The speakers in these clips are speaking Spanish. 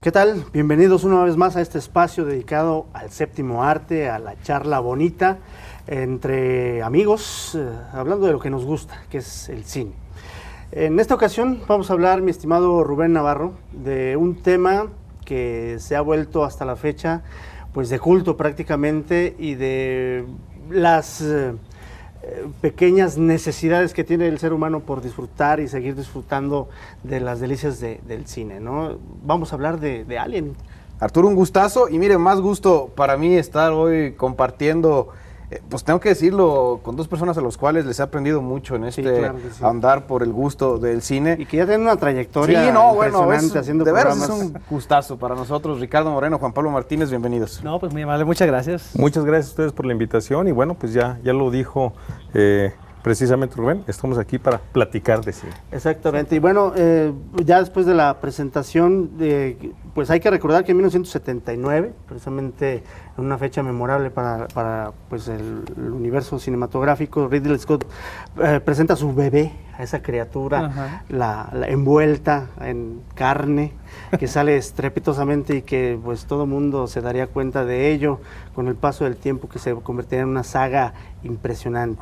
¿Qué tal? Bienvenidos una vez más a este espacio dedicado al séptimo arte, a la charla bonita entre amigos, hablando de lo que nos gusta, que es el cine. En esta ocasión vamos a hablar, mi estimado Rubén Navarro, de un tema que se ha vuelto hasta la fecha pues de culto prácticamente y de las pequeñas necesidades que tiene el ser humano por disfrutar y seguir disfrutando de las delicias del cine, ¿no? Vamos a hablar de Alien. Arturo, un gustazo, y mire, más gusto para mí estar hoy compartiendo, pues tengo que decirlo, con dos personas a los cuales les he aprendido mucho en claro sí. andar por el gusto del cine. Y que ya tienen una trayectoria impresionante haciendo de programas. veras es un gustazo para nosotros. Ricardo Moreno, Juan Pablo Martínez, bienvenidos. No, pues muy amable, muchas gracias. Muchas gracias a ustedes por la invitación y bueno, pues ya lo dijo precisamente Rubén, estamos aquí para platicar de cine. Exactamente, y bueno, ya después de la presentación, pues hay que recordar que en 1979, precisamente en una fecha memorable para pues el universo cinematográfico, Ridley Scott presenta a su bebé, a esa criatura, la envuelta en carne, que sale estrepitosamente y que pues todo mundo se daría cuenta de ello con el paso del tiempo, que se convertiría en una saga impresionante.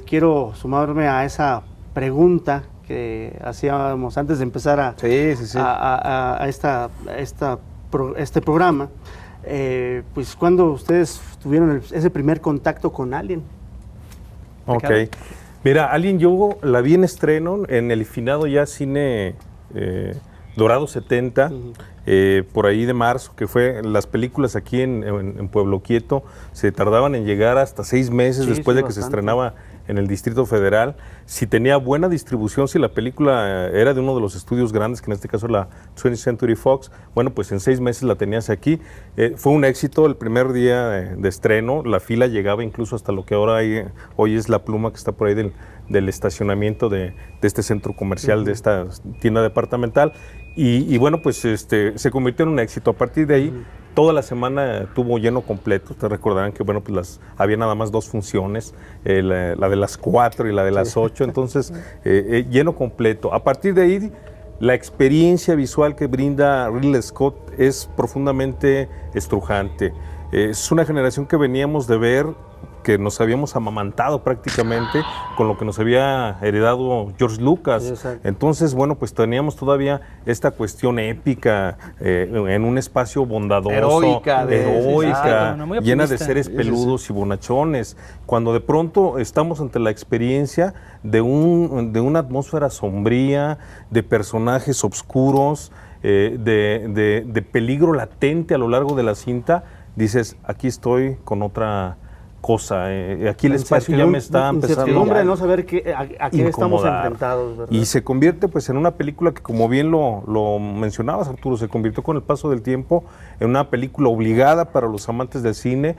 Quiero sumarme a esa pregunta que hacíamos antes de empezar a este programa. Pues cuando ustedes tuvieron ese primer contacto con Alien. Ok, mira, Alien yo la vi en estreno en el finado ya cine Dorado 70, por ahí de marzo, que fue las películas aquí en Pueblo Quieto, se tardaban en llegar hasta 6 meses después de que se estrenaba en el Distrito Federal. Si tenía buena distribución, si la película era de uno de los estudios grandes, que en este caso la 20th Century Fox, bueno, pues en 6 meses la tenías aquí. Fue un éxito el primer día de estreno, la fila llegaba incluso hasta lo que ahora hoy es la Pluma, que está por ahí del estacionamiento de este centro comercial, de esta tienda departamental, y bueno, pues se convirtió en un éxito. A partir de ahí, toda la semana tuvo lleno completo. Ustedes recordarán que bueno, pues había nada más 2 funciones, la de las 4 y la de las 8, entonces lleno completo. A partir de ahí, la experiencia visual que brinda Ridley Scott es profundamente estrujante. Es una generación que veníamos de ver, que nos habíamos amamantado prácticamente con lo que nos había heredado George Lucas. Exacto. Entonces, bueno, pues teníamos todavía esta cuestión épica en un espacio bondadoso, heroica, llena de seres peludos y bonachones. Cuando de pronto estamos ante la experiencia de una atmósfera sombría, de personajes oscuros, de peligro latente a lo largo de la cinta, dices, aquí estoy con otra cosa, aquí el espacio ya me está empezando a no saber a qué estamos enfrentados, ¿verdad? Y se convierte pues en una película que, como bien lo mencionabas, Arturo, se convirtió con el paso del tiempo en una película obligada para los amantes del cine.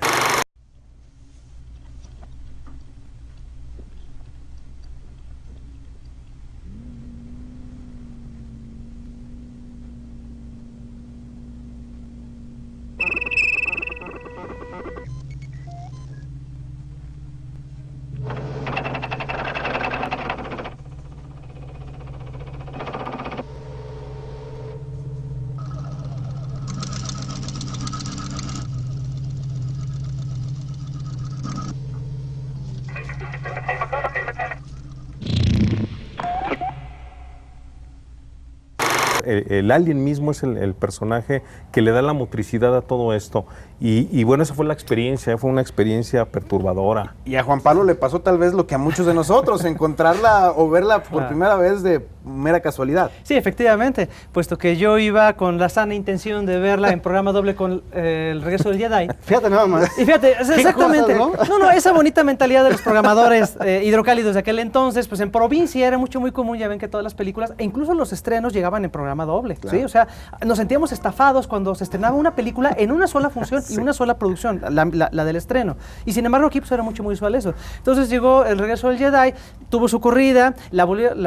El alien mismo es el personaje que le da la motricidad a todo esto. Y bueno, esa fue la experiencia, fue una experiencia perturbadora. Y a Juan Pablo le pasó tal vez lo que a muchos de nosotros, encontrarla o verla por primera vez de mera casualidad. Sí, efectivamente, puesto que yo iba con la sana intención de verla en programa doble con El Regreso del Jedi. Fíjate nada más. Y fíjate, exactamente, cosas, ¿no? Esa bonita mentalidad de los programadores hidrocálidos de aquel entonces, pues en provincia era muy común, ya ven que todas las películas, e incluso los estrenos llegaban en programa doble, claro. ¿Sí? O sea, nos sentíamos estafados cuando se estrenaba una película en una sola función y una sola producción, la del estreno. Y sin embargo aquí pues era muy usual eso. Entonces llegó El Regreso del Jedi, tuvo su corrida, la volvieron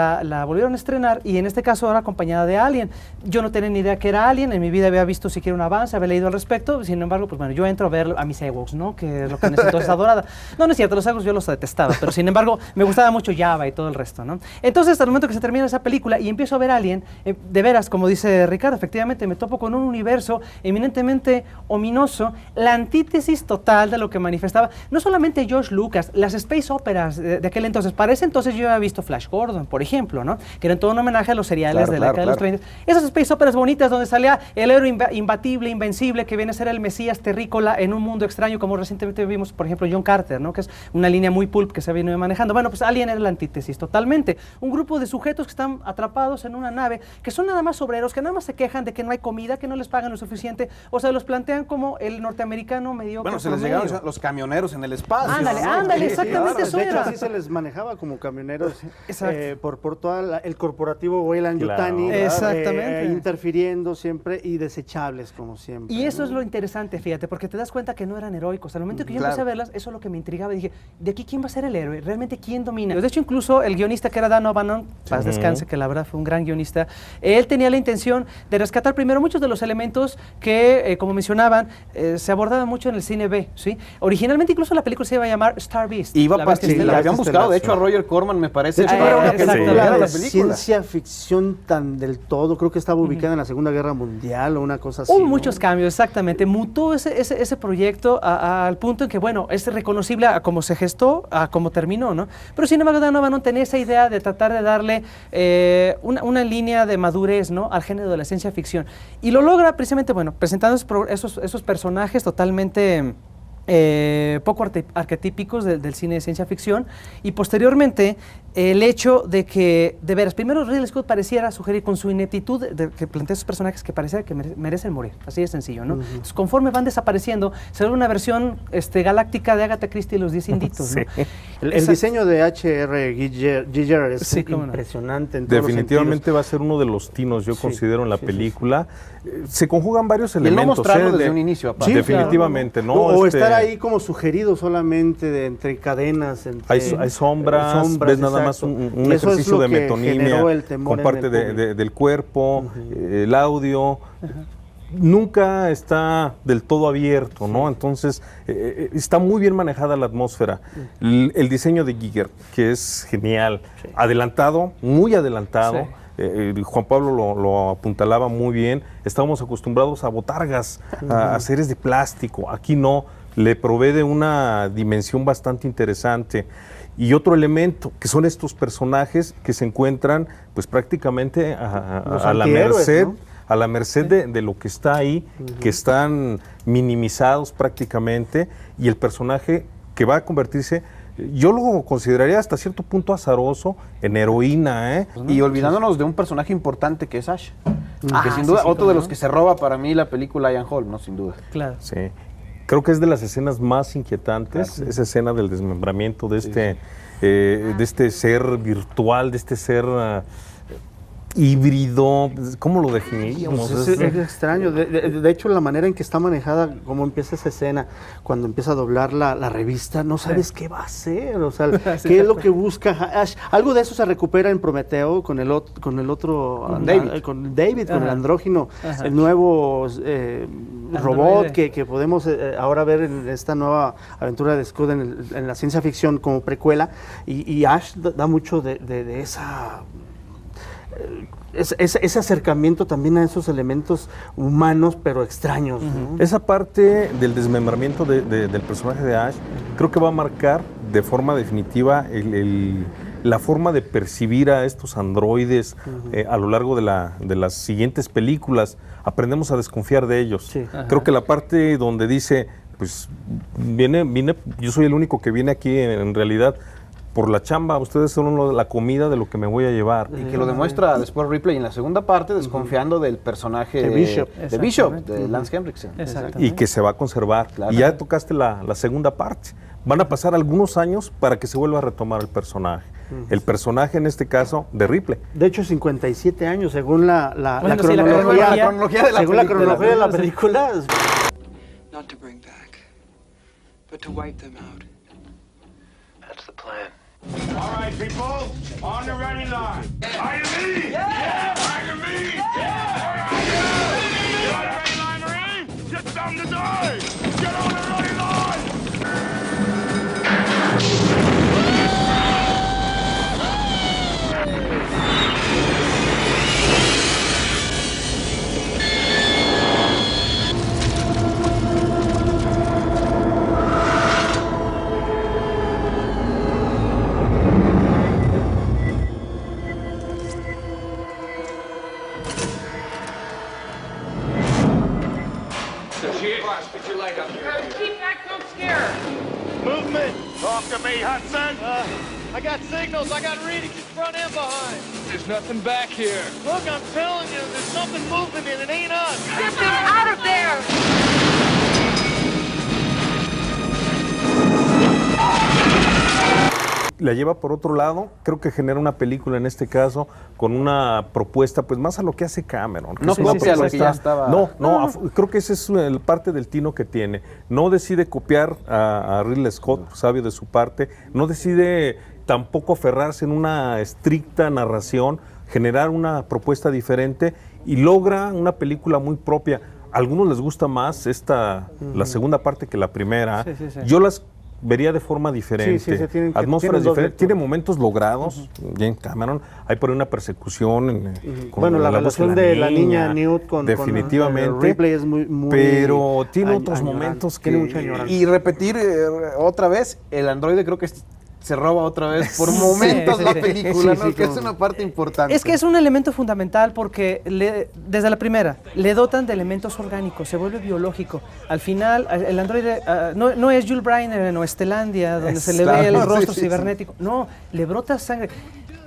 a estrenar estrenar, y en este caso ahora acompañada de Alien. Yo no tenía ni idea que era Alien, en mi vida había visto siquiera un avance, había leído al respecto, sin embargo, pues bueno, yo entro a ver a mis Ewoks, ¿no? Que es lo que en ese entonces adorada. No, no es cierto, los Ewoks yo los detestaba, pero sin embargo, me gustaba mucho Java y todo el resto, ¿no? Entonces, al momento que se termina esa película y empiezo a ver Alien, de veras, como dice Ricardo, efectivamente me topo con un universo eminentemente ominoso, la antítesis total de lo que manifestaba, no solamente George Lucas, las space operas de aquel entonces. Para ese entonces yo había visto Flash Gordon, por ejemplo, ¿no? Que eran todo un homenaje a los seriales de la década de los 30. Esas space operas bonitas donde salía el héroe imbatible, invencible, que viene a ser el mesías terrícola en un mundo extraño, como recientemente vimos, por ejemplo, John Carter, ¿no? Que es una línea muy pulp que se viene manejando. Bueno, pues Alien era la antítesis totalmente. Un grupo de sujetos que están atrapados en una nave, que son nada más obreros, que nada más se quejan de que no hay comida, que no les pagan lo suficiente, o sea, los plantean como el norteamericano mediocre. Bueno, se les llegaron los camioneros en el espacio. Ándale, ¿no? ándale, exactamente eso De hecho, era. así se les manejaba como camioneros Exacto. por todo el corporativo Weyland Claro. Yutani, Exactamente. interfiriendo siempre y desechables como siempre. Y eso ¿no? es lo interesante, fíjate, porque te das cuenta que no eran heroicos. Al momento que yo empecé a verlas, eso es lo que me intrigaba. Dije, ¿de aquí quién va a ser el héroe? ¿Realmente quién domina? De hecho, incluso el guionista que era Dan O'Bannon, paz descanse, que la verdad fue un gran guionista, él tenía la intención de rescatar primero muchos de los elementos que, como mencionaban, se abordaban mucho en el cine B, ¿sí? Originalmente incluso la película se iba a llamar Star Beast. Iba la para bestia estelar. la habían buscado, de hecho a Roger Corman me parece. De hecho, que no era una exactamente. película era de la película. ciencia ficción tan del todo. Creo que estaba ubicada en la Segunda Guerra Mundial o una cosa así. Hubo ¿no? muchos cambios, exactamente. Mutó ese proyecto al punto en que, bueno, es reconocible a cómo se gestó, a cómo terminó, ¿no? Pero sin embargo, Dan O'Bannon tenía esa idea de tratar de darle una línea de madurez, ¿no?, al género de la ciencia ficción. Y lo logra precisamente, bueno, presentando esos personajes totalmente poco arquetípicos del cine de ciencia ficción, y posteriormente el hecho de que, de veras, primero Ridley Scott pareciera sugerir con su ineptitud que plantea esos personajes que pareciera que merecen morir, así de sencillo, ¿no? Entonces, conforme van desapareciendo, se ve una versión galáctica de Agatha Christie y los 10 inditos, ¿no? El diseño de H.R. Giger es Sí, cómo no. impresionante en todos los Definitivamente sentidos. va a ser uno de los tinos, yo Sí, considero, en la sí, película. Se conjugan varios Y el no elementos. mostrarlo de- desde un inicio, aparte. Sí, definitivamente, ¿no? O estar ahí como sugerido solamente entre cadenas. Hay sombras, ves nada más exacto. un Y eso es ejercicio lo de que metonimia generó el temor con en parte el público. del cuerpo, el audio. Nunca está del todo abierto, ¿no? Entonces, está muy bien manejada la atmósfera. El diseño de Giger, que es genial, adelantado, muy adelantado. Sí. Juan Pablo lo apuntalaba muy bien. Estábamos acostumbrados a botargas, a seres de plástico. Aquí no, le provee de una dimensión bastante interesante. Y otro elemento, que son estos personajes que se encuentran pues prácticamente a la antihéroes, merced, ¿no? a la merced de lo que está ahí, que están minimizados prácticamente, y el personaje que va a convertirse, yo lo consideraría hasta cierto punto azaroso, en heroína, ¿eh? Y olvidándonos de un personaje importante que es Ash. Que sin sí, duda, sí, otro cómo de los no. que se roba para mí la película Ian Holm, ¿no? Sin duda. Claro. Sí. Creo que es de las escenas más inquietantes, esa escena del desmembramiento de este ser virtual, de este ser híbrido. ¿Cómo lo definiríamos? Pues es extraño. De hecho, la manera en que está manejada, cómo empieza esa escena, cuando empieza a doblar la revista, no sabes qué va a hacer, o sea, qué es lo que busca Ash. Algo de eso se recupera en Prometeo con el otro, con David. con el Ajá. andrógino, Ajá. el nuevo robot Androide. que podemos ahora ver en esta nueva aventura de Scott en la ciencia ficción como precuela, y Ash da mucho de esa... Ese acercamiento también a esos elementos humanos pero extraños, ¿no? Esa parte del desmembramiento del personaje de Ash creo que va a marcar de forma definitiva la forma de percibir a estos androides a lo largo de las siguientes películas. Aprendemos a desconfiar de ellos. Sí. Creo que la parte donde dice, pues vine, yo soy el único que viene aquí en realidad por la chamba, ustedes son la comida de lo que me voy a llevar. Y que lo demuestra después Ripley en la segunda parte, desconfiando del personaje De Bishop. de Bishop, Exactamente. de Lance Henriksen. Exacto. Y que se va a conservar. Claro. Y ya tocaste la segunda parte. Van a pasar algunos años para que se vuelva a retomar el personaje. El personaje, en este caso, de Ripley. De hecho, 57 años, según la Bueno, sí, la cronología de la según la película. cronología de la película. Not to bring back, but to wipe them out. That's the plan. All right, people, on the ready line. Are you ready? Get your leg up here. Keep back, don't scare. Movement. Talk to me, Hudson. I got signals. I got readings in front and behind. There's nothing back here. Look, I'm telling you, there's something moving and it ain't us. Get them out of there! La lleva por otro lado, creo que genera una película en este caso con una propuesta pues más a lo que hace Cameron. No copia lo que ya estaba. No, creo que esa es parte del tino que tiene. No decide copiar a Ridley Scott, sabio de su parte, no decide tampoco aferrarse en una estricta narración, generar una propuesta diferente y logra una película muy propia. A algunos les gusta más la segunda parte que la primera. Sí. Yo las vería de forma diferente, atmósferas diferentes, tiene momentos logrados, James Cameron, hay por ahí una persecución con la relación de la niña Newt con definitivamente, Ripley es muy pero tiene otros momentos que... Y repetir otra vez, el androide creo que se roba otra vez por momentos la película, ¿no? Que es una parte importante. Es que es un elemento fundamental porque desde la primera le dotan de elementos orgánicos, se vuelve biológico. Al final, el androide no es Jules Briner en Oestelandia, donde se le ve el rostro cibernético. No, le brota sangre.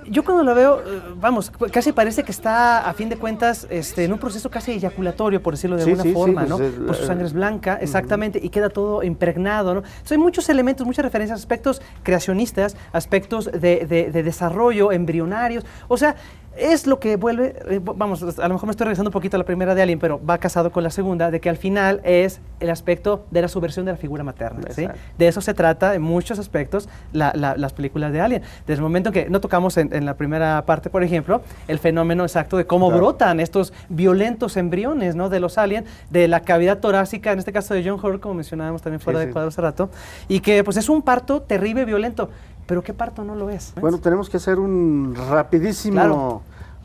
Yo cuando lo veo, vamos, casi parece que está, a fin de cuentas, en un proceso casi eyaculatorio, por decirlo de alguna forma, ¿no? Pues su sangre es blanca, exactamente, y queda todo impregnado, ¿no? Hay muchos elementos, muchas referencias, aspectos creacionistas, aspectos de desarrollo, embrionarios, o sea, es lo que vuelve, vamos, a lo mejor me estoy regresando un poquito a la primera de Alien, pero va casado con la segunda, de que al final es el aspecto de la subversión de la figura materna, ¿sí? De eso se trata en muchos aspectos las películas de Alien. Desde el momento que no tocamos en la primera parte, por ejemplo, el fenómeno exacto de cómo brotan estos violentos embriones, ¿no? De los aliens, de la cavidad torácica, en este caso de John Hurt, como mencionábamos también fuera de cuadro hace rato, y que pues es un parto terrible, violento. Pero ¿qué parto no lo es? Bueno, tenemos que hacer un rapidísimo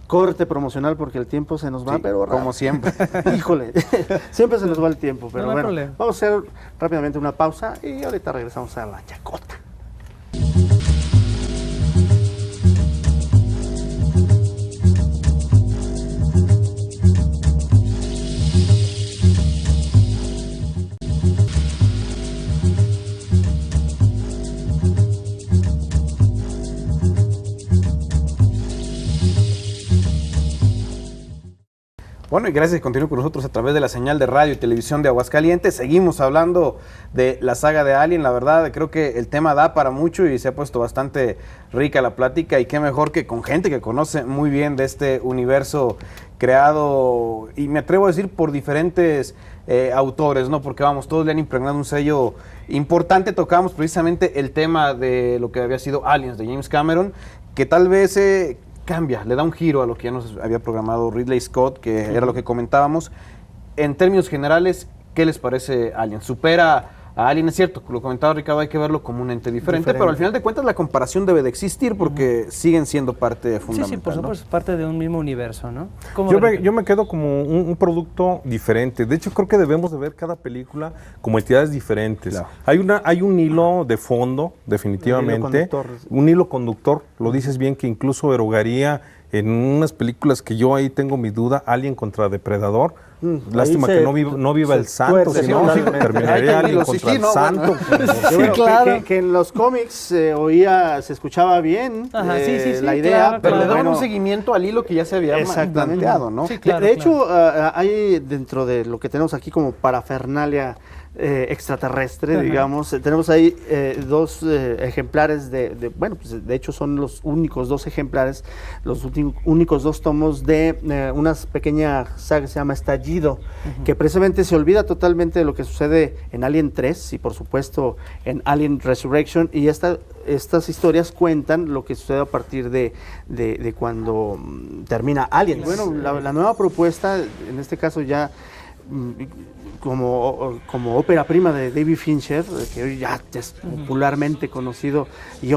corte promocional porque el tiempo se nos va, pero como siempre. Híjole, siempre se nos va el tiempo, pero no hay bueno, problema. Vamos a hacer rápidamente una pausa y ahorita regresamos a la chacota. Bueno, y gracias que continúen con nosotros a través de la señal de radio y televisión de Aguascalientes. Seguimos hablando de la saga de Alien. La verdad, creo que el tema da para mucho y se ha puesto bastante rica la plática. Y qué mejor que con gente que conoce muy bien de este universo creado, y me atrevo a decir, por diferentes autores, ¿no? Porque vamos, todos le han impregnado un sello importante. Tocamos precisamente el tema de lo que había sido Aliens de James Cameron, que tal vez... cambia, le da un giro a lo que ya nos había programado Ridley Scott, que era lo que comentábamos. En términos generales, ¿qué les parece Alien? ¿Supera a Alien? Es cierto, lo comentaba Ricardo, hay que verlo como un ente diferente, pero al final de cuentas la comparación debe de existir porque siguen siendo parte fundamental. Sí, por supuesto, es parte de un mismo universo, ¿no? Yo me quedo como un producto diferente. De hecho, creo que debemos de ver cada película como entidades diferentes. Claro. Hay un hilo de fondo, definitivamente. Un hilo conductor, lo dices bien, que incluso erogaría en unas películas que yo ahí tengo mi duda, Alien contra Depredador. Lástima que no viva el santo, si no terminaría Alien contra el santo. Bueno, claro. que en los cómics se escuchaba bien la idea, claro, pero le daban un seguimiento al hilo que ya se había planteado, ¿no? Sí, claro, de hecho, hay dentro de lo que tenemos aquí como parafernalia extraterrestre, digamos, tenemos ahí dos ejemplares bueno, pues de hecho son los únicos dos ejemplares, los únicos dos tomos de una pequeña saga que se llama Estallido, que precisamente se olvida totalmente de lo que sucede en Alien 3 y por supuesto en Alien Resurrection, y estas historias cuentan lo que sucede a partir de cuando termina Alien. Bueno, la nueva propuesta, en este caso ya como ópera prima de David Fincher, que hoy ya es popularmente conocido y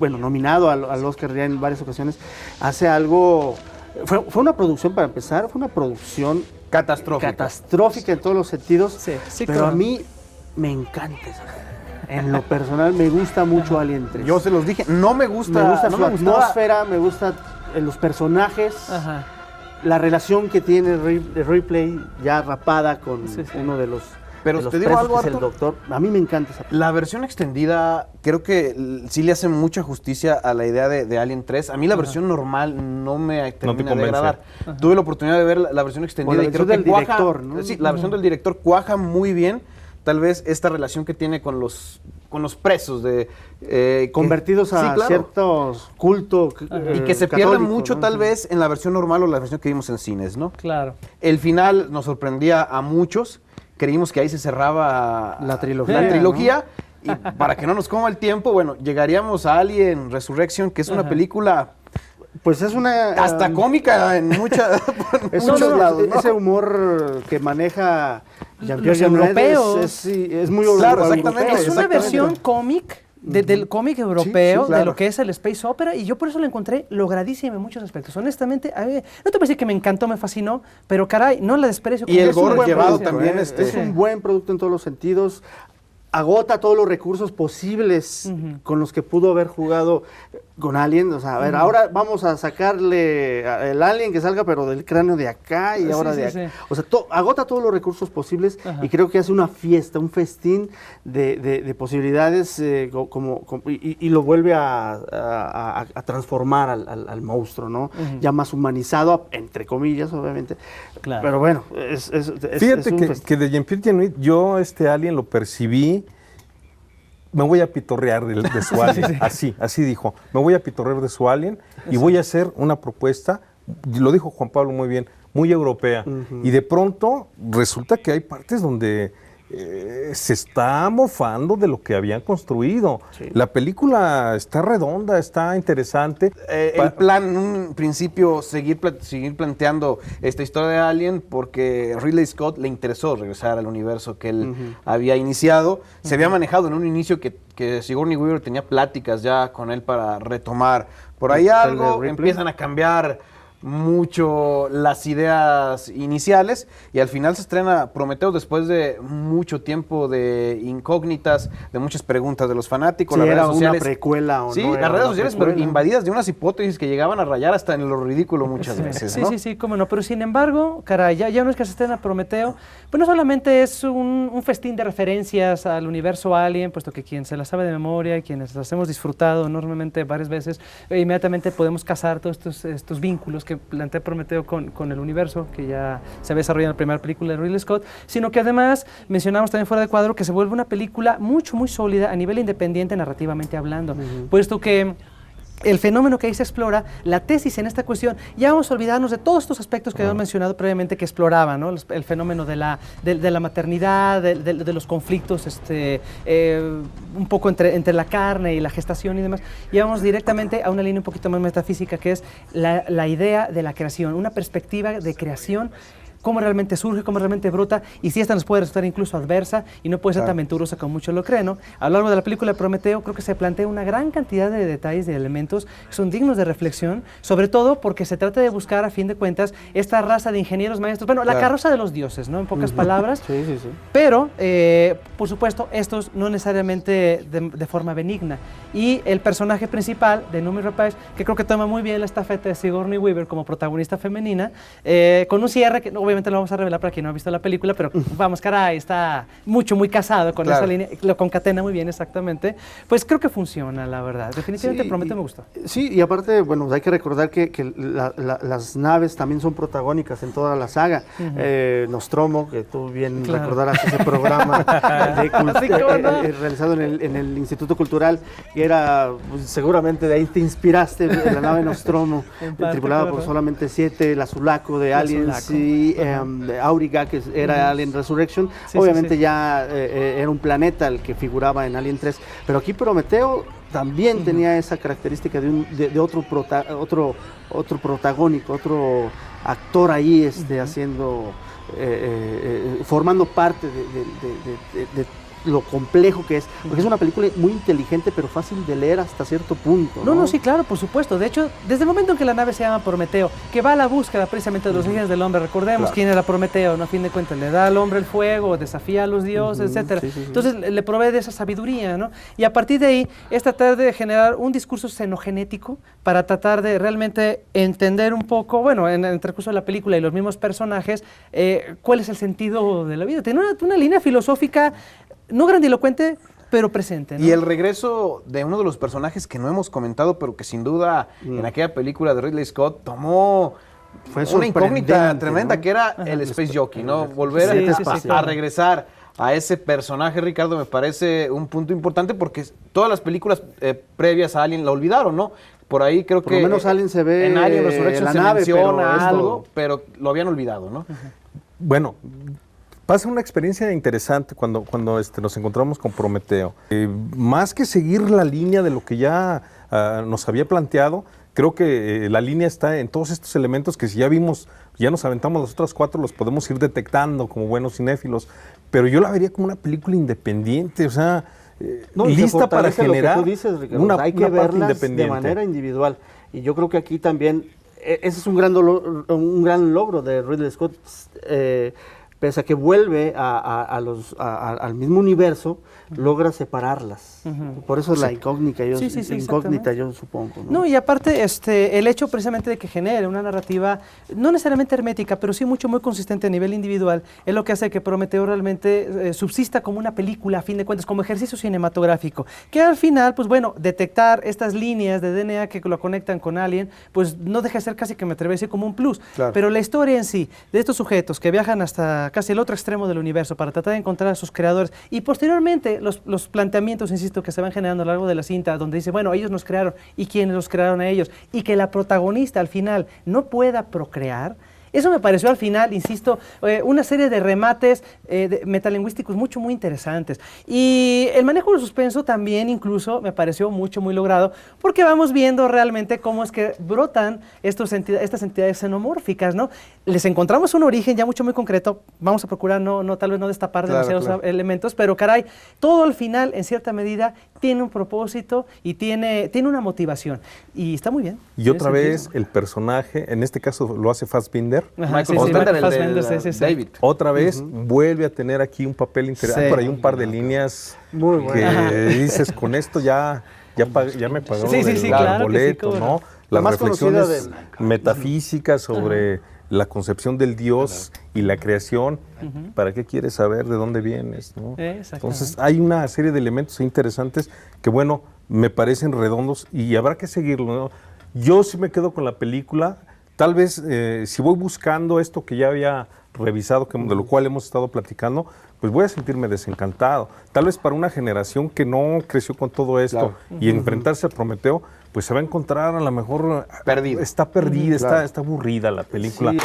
nominado al Oscar ya en varias ocasiones, hace algo... Fue una producción, para empezar, fue una producción catastrófica en todos los sentidos, pero claro. A mí me encanta esa. En lo personal me gusta mucho Alien 3. Yo se los dije, no me gusta su atmósfera, me gusta los personajes. la relación que tiene Ripley ya rapada con uno de los... Pero de los te digo presos, algo, que es el Arturo. doctor. A mí me encanta esa película. La versión extendida creo que sí le hace mucha justicia a la idea de Alien 3. A mí la versión normal no me termina de agradar. Tuve la oportunidad de ver la versión extendida Bueno, y creo que del director, ¿no? Sí, la versión del director cuaja muy bien. Tal vez esta relación que tiene con los presos convertidos a ciertos cultos y que se pierde mucho, ¿no? Tal vez en la versión normal o la versión que vimos en cines, ¿no? Claro. El final nos sorprendía a muchos. Creímos que ahí se cerraba la trilogía, ¿no? Y para que no nos coma el tiempo, bueno, llegaríamos a Alien Resurrection, que es una película... Pues es una... hasta cómica en muchos lados, ¿no? Ese humor que maneja los europeos. Es muy claro, europeo. exactamente. Es una versión cómic del cómic europeo, claro, de lo que es el Space Opera, y yo por eso la encontré logradísima en muchos aspectos. Honestamente, a mí, no te voy a decir que me encantó, me fascinó, pero caray, no la desprecio. Y el gore llevado producto, también. Es un buen producto en todos los sentidos. Agota todos los recursos posibles con los que pudo haber jugado con Alien. O sea, a ver, ahora vamos a sacarle el Alien que salga, pero del cráneo de acá y ahora de acá. Sí. O sea, agota todos los recursos posibles y creo que hace una fiesta, un festín de posibilidades y lo vuelve a transformar al monstruo, ¿no? Ya más humanizado, entre comillas, obviamente. Claro. Pero bueno, fíjate que de Jean-Pierre Jeunet, yo Alien lo percibí. Me voy a pitorrear de su Alien, así dijo, me voy a pitorrear de su Alien y voy a hacer una propuesta, lo dijo Juan Pablo muy bien, muy europea, y de pronto resulta que hay partes donde se está mofando de lo que habían construido. Sí. La película está redonda, está interesante. El plan, en un principio, seguir planteando esta historia de Alien, porque Ridley Scott le interesó regresar al universo que él había iniciado. Se había manejado en un inicio que Sigourney Weaver tenía pláticas ya con él para retomar. Por ahí algo, empiezan a cambiar mucho las ideas iniciales y al final se estrena Prometeo después de mucho tiempo de incógnitas, de muchas preguntas de los fanáticos. Sí, las redes redes sociales, una precuela o sí, no. Sí, las redes sociales pero invadidas de unas hipótesis que llegaban a rayar hasta en lo ridículo muchas veces, ¿no? Sí, cómo no, pero sin embargo, caray, ya no es que se estrena Prometeo, pues no solamente es un festín de referencias al universo Alien, puesto que quien se la sabe de memoria y quienes las hemos disfrutado enormemente varias veces, inmediatamente podemos casar todos estos vínculos que plantea Prometeo con el universo que ya se había desarrollado en la primera película de Ridley Scott, sino que además mencionamos también fuera de cuadro que se vuelve una película muy sólida a nivel independiente narrativamente hablando, puesto que el fenómeno que ahí se explora, la tesis en esta cuestión, ya vamos a olvidarnos de todos estos aspectos que habíamos mencionado previamente que exploraban, ¿no? El fenómeno de la maternidad, de los conflictos, un poco entre la carne y la gestación y demás, y vamos directamente a una línea un poquito más metafísica que es la idea de la creación, una perspectiva de creación, cómo realmente surge, cómo realmente brota, y si esta nos puede resultar incluso adversa y no puede ser tan venturosa como muchos lo creen, ¿no? A lo largo de la película de Prometeo creo que se plantea una gran cantidad de detalles, de elementos que son dignos de reflexión, sobre todo porque se trata de buscar, a fin de cuentas, esta raza de ingenieros maestros, bueno, la carroza de los dioses, ¿no? En pocas palabras, sí. Pero, por supuesto, estos no necesariamente de forma benigna, y el personaje principal de Noomi Rapace, que creo que toma muy bien la estafeta de Sigourney Weaver como protagonista femenina, con un cierre que obviamente lo vamos a revelar para quien no ha visto la película, pero vamos, caray, está muy casado con esa línea, lo concatena muy bien exactamente, pues creo que funciona, la verdad. Definitivamente Prometeo me gustó. Sí, y aparte, bueno, hay que recordar que las naves también son protagónicas en toda la saga. Nostromo, que tú bien recordarás ese programa realizado en el Instituto Cultural, que era, pues, seguramente de ahí te inspiraste, la nave Nostromo, tripulada por solamente 7, la Sulaco de Aliens y Auriga, que era Alien Resurrection, obviamente ya era un planeta el que figuraba en Alien 3, pero aquí Prometeo también tenía esa característica de otro protagónico, otro actor ahí haciendo, formando parte de lo complejo que es, porque es una película muy inteligente, pero fácil de leer hasta cierto punto. No, sí, claro, por supuesto. De hecho, desde el momento en que la nave se llama Prometeo, que va a la búsqueda precisamente de los orígenes del hombre, recordemos quién era Prometeo, ¿no? A fin de cuentas, le da al hombre el fuego, desafía a los dioses, etcétera. Entonces, le provee de esa sabiduría, ¿no? Y a partir de ahí, es tratar de generar un discurso xenogenético para tratar de realmente entender un poco, bueno, en el transcurso de la película y los mismos personajes, cuál es el sentido de la vida. Tiene una línea filosófica no grandilocuente, pero presente, ¿no? Y el regreso de uno de los personajes que no hemos comentado, pero que sin duda en aquella película de Ridley Scott tomó una incógnita tremenda, ¿no? Que era el Space Jockey, ¿no? Volver a regresar a ese personaje, Ricardo, me parece un punto importante porque todas las películas previas a Alien la olvidaron, ¿no? Por ahí creo que... Por lo menos Alien se ve en Alien Resurrection la se nave, menciona algo, pero lo habían olvidado, ¿no? Bueno, pasa una experiencia interesante cuando nos encontramos con Prometeo. Más que seguir la línea de lo que ya nos había planteado, creo que la línea está en todos estos elementos que si ya vimos, ya nos aventamos los otros 4, los podemos ir detectando como buenos cinéfilos, pero yo la vería como una película independiente, o sea, lista para generar hay que verlas de manera individual. Y yo creo que aquí también, ese es un gran logro de Ridley Scott, pese a que vuelve al mismo universo, logra separarlas. Por eso es la incógnita, yo supongo, ¿no? No, y aparte, el hecho precisamente de que genere una narrativa, no necesariamente hermética, pero sí muy consistente a nivel individual, es lo que hace que Prometeo realmente subsista como una película, a fin de cuentas, como ejercicio cinematográfico, que al final, pues bueno, detectar estas líneas de DNA que lo conectan con Alien, pues no deja de ser casi, que me atrevo a decir, como un plus. Claro. Pero la historia en sí, de estos sujetos que viajan hasta casi el otro extremo del universo para tratar de encontrar a sus creadores, y posteriormente los planteamientos, insisto, que se van generando a lo largo de la cinta, donde dice, bueno, ellos nos crearon, y quiénes los crearon a ellos, y que la protagonista al final no pueda procrear. Eso me pareció al final, insisto, una serie de remates metalingüísticos muy interesantes. Y el manejo del suspenso también incluso me pareció muy logrado, porque vamos viendo realmente cómo es que brotan estas entidades xenomórficas, ¿no? Les encontramos un origen ya muy concreto, vamos a procurar tal vez no destapar demasiados elementos, pero caray, todo al final, en cierta medida, tiene un propósito y tiene una motivación. Y está muy bien. Y otra vez, el personaje, en este caso lo hace Fassbinder, David. Otra vez vuelve a tener aquí un papel interesante, por ahí un par de líneas que dices, con esto ya me pagó el boleto, ¿no? Las reflexiones metafísicas sobre la concepción del Dios y la creación. ¿Para qué quieres saber de dónde vienes, ¿no? Entonces hay una serie de elementos interesantes que, bueno, me parecen redondos y habrá que seguirlo, ¿no? Yo sí me quedo con la película. Tal vez si voy buscando esto que ya había revisado, de lo cual hemos estado platicando, pues voy a sentirme desencantado. Tal vez para una generación que no creció con todo esto y enfrentarse a Prometeo, pues se va a encontrar a lo mejor perdido. Está perdida, está aburrida la película. Sí.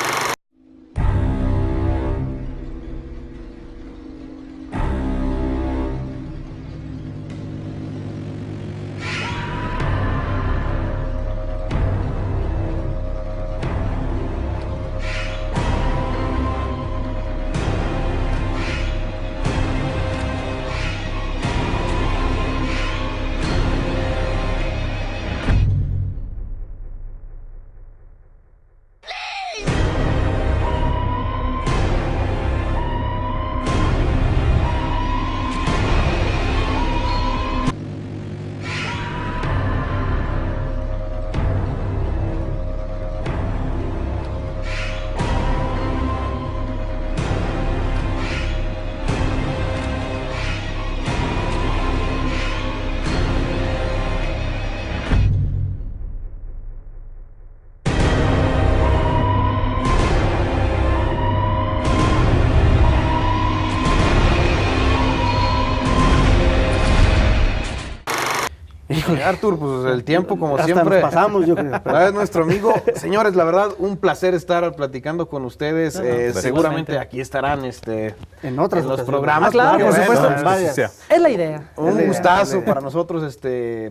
Artur, pues el tiempo, como hasta siempre. Nos pasamos, yo creo. Es nuestro amigo. Señores, la verdad, un placer estar platicando con ustedes. Seguramente aquí estarán en los programas. Claro, por supuesto. Es la idea. Un gustazo para nosotros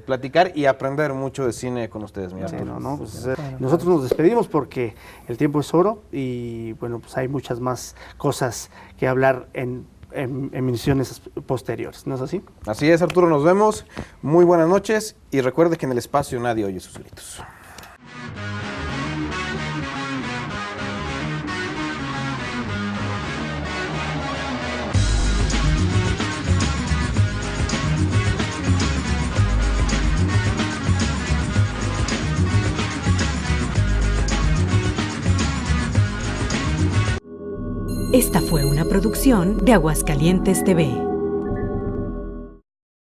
platicar y aprender mucho de cine con ustedes, mi Artur. Nosotros nos despedimos porque el tiempo es oro y bueno, pues hay muchas más cosas que hablar en en emisiones posteriores, ¿no es así? Así es, Arturo, nos vemos. Muy buenas noches y recuerde que en el espacio nadie oye sus gritos. Esta fue una producción de Aguascalientes TV.